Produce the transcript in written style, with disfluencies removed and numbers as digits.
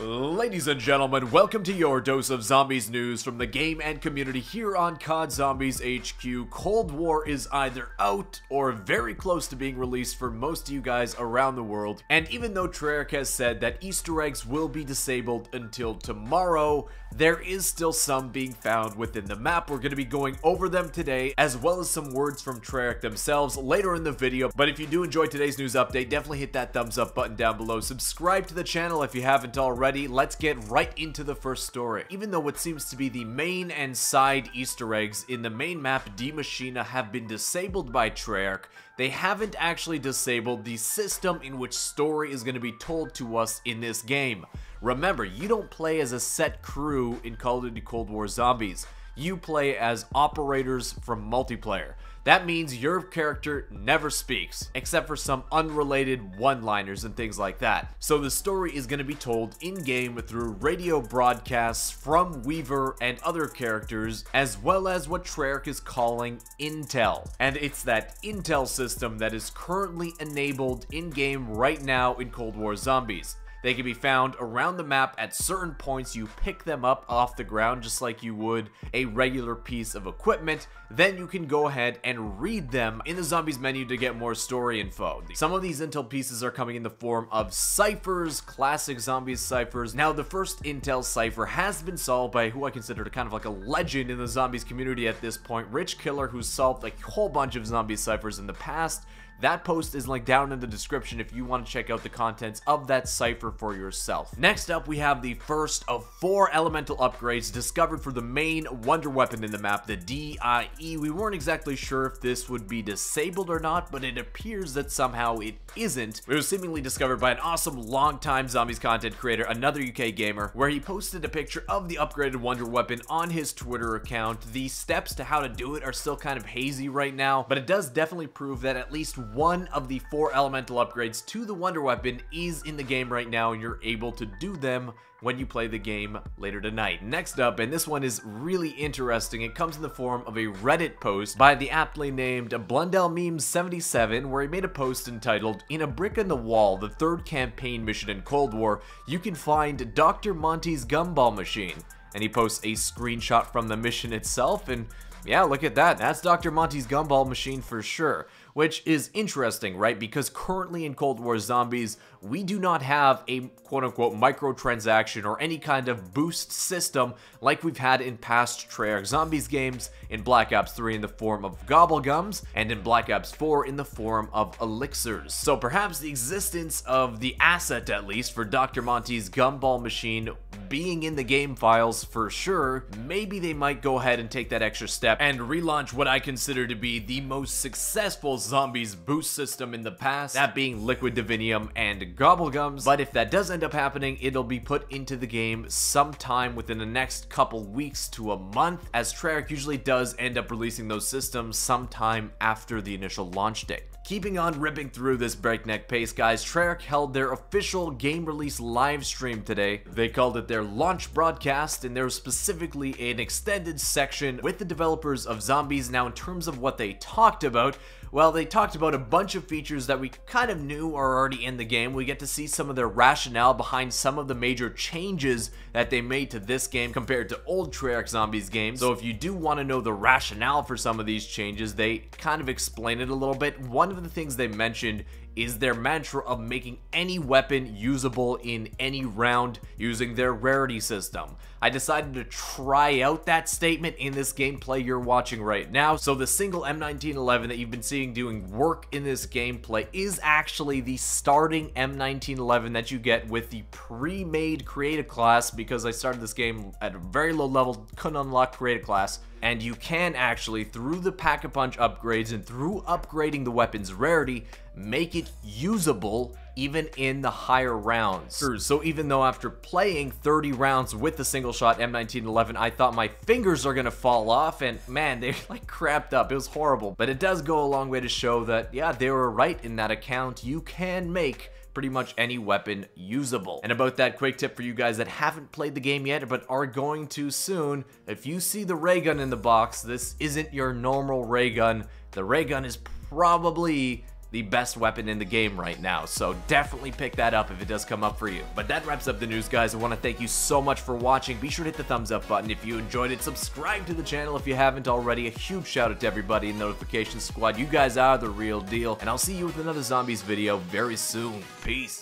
Ladies and gentlemen, welcome to your dose of zombies news from the game and community here on COD Zombies HQ. Cold War is either out or very close to being released for most of you guys around the world. And even though Treyarch has said that Easter eggs will be disabled until tomorrow, there is still some being found within the map. We're going to be going over them today, as well as some words from Treyarch themselves later in the video. But if you do enjoy today's news update, definitely hit that thumbs up button down below. Subscribe to the channel if you haven't already. Let's get right into the first story. Even though what seems to be the main and side Easter eggs in the main map Die Maschine have been disabled by Treyarch, they haven't actually disabled the system in which story is going to be told to us in this game. Remember, you don't play as a set crew in Call of Duty Cold War Zombies. You play as operators from multiplayer. That means your character never speaks, except for some unrelated one-liners and things like that. So the story is going to be told in-game through radio broadcasts from Weaver and other characters, as well as what Treyarch is calling Intel. And it's that Intel system that is currently enabled in-game right now in Cold War Zombies. They can be found around the map at certain points. You pick them up off the ground just like you would a regular piece of equipment. Then you can go ahead and read them in the Zombies menu to get more story info. Some of these intel pieces are coming in the form of ciphers, classic Zombies ciphers. Now, the first intel cipher has been solved by who I consider kind of like a legend in the Zombies community at this point, Rich Killer, who's solved a whole bunch of Zombies ciphers in the past. That post is linked down in the description if you want to check out the contents of that cipher for yourself. Next up, we have the first of 4 elemental upgrades discovered for the main wonder weapon in the map, the DIE. We weren't exactly sure if this would be disabled or not, but it appears that somehow it isn't. It was seemingly discovered by an awesome longtime Zombies content creator, another UK gamer, where he posted a picture of the upgraded wonder weapon on his Twitter account. The steps to how to do it are still kind of hazy right now, but it does definitely prove that at least one of the 4 elemental upgrades to the wonder weapon is in the game right now, and you're able to do them when you play the game later tonight. Next up, and this one is really interesting, it comes in the form of a Reddit post by the aptly named BlundelMemes77, where he made a post entitled, "In a brick in the wall, the 3rd campaign mission in Cold War, you can find Dr. Monty's gumball machine." And he posts a screenshot from the mission itself, and yeah, look at that. That's Dr. Monty's gumball machine for sure. Which is interesting, right? Because currently in Cold War Zombies, we do not have a quote-unquote microtransaction or any kind of boost system like we've had in past Treyarch Zombies games, in Black Ops 3 in the form of Gobblegums, and in Black Ops 4 in the form of elixirs. So perhaps the existence of the asset, at least, for Dr. Monty's gumball machine being in the game files for sure, maybe they might go ahead and take that extra step and relaunch what I consider to be the most successful Zombies boost system in the past, that being Liquid Divinium and Gobblegums. But if that does end up happening, it'll be put into the game sometime within the next couple weeks to a month, as Treyarch usually does end up releasing those systems sometime after the initial launch date. Keeping on ripping through this breakneck pace, guys, Treyarch held their official game release live stream today. They called it their launch broadcast, and there was specifically an extended section with the developers of Zombies. Now, in terms of what they talked about, well, they talked about a bunch of features that we kind of knew are already in the game. We get to see some of their rationale behind some of the major changes that they made to this game compared to old Treyarch Zombies games. So if you do want to know the rationale for some of these changes, they kind of explain it a little bit. One of the things they mentioned is their mantra of making any weapon usable in any round using their rarity system. I decided to try out that statement in this gameplay you're watching right now. So the single M1911 that you've been seeing doing work in this gameplay is actually the starting M1911 that you get with the pre-made creative class, because I started this game at a very low level, couldn't unlock creative class. And you can actually, through the Pack-a-Punch upgrades and through upgrading the weapon's rarity, make it usable even in the higher rounds. So even though after playing 30 rounds with the single shot M1911, I thought my fingers are gonna fall off, and man, they like crapped up. It was horrible. But it does go a long way to show that, yeah, they were right in that account. You can make pretty much any weapon usable. And about that, quick tip for you guys that haven't played the game yet but are going to soon: if you see the ray gun in the box, this isn't your normal ray gun. The ray gun is probably the best weapon in the game right now, so definitely pick that up if it does come up for you. But that wraps up the news, guys. I want to thank you so much for watching. Be sure to hit the thumbs up button if you enjoyed it. Subscribe to the channel if you haven't already. A huge shout out to everybody in Notification Squad. You guys are the real deal, and I'll see you with another Zombies video very soon. Peace.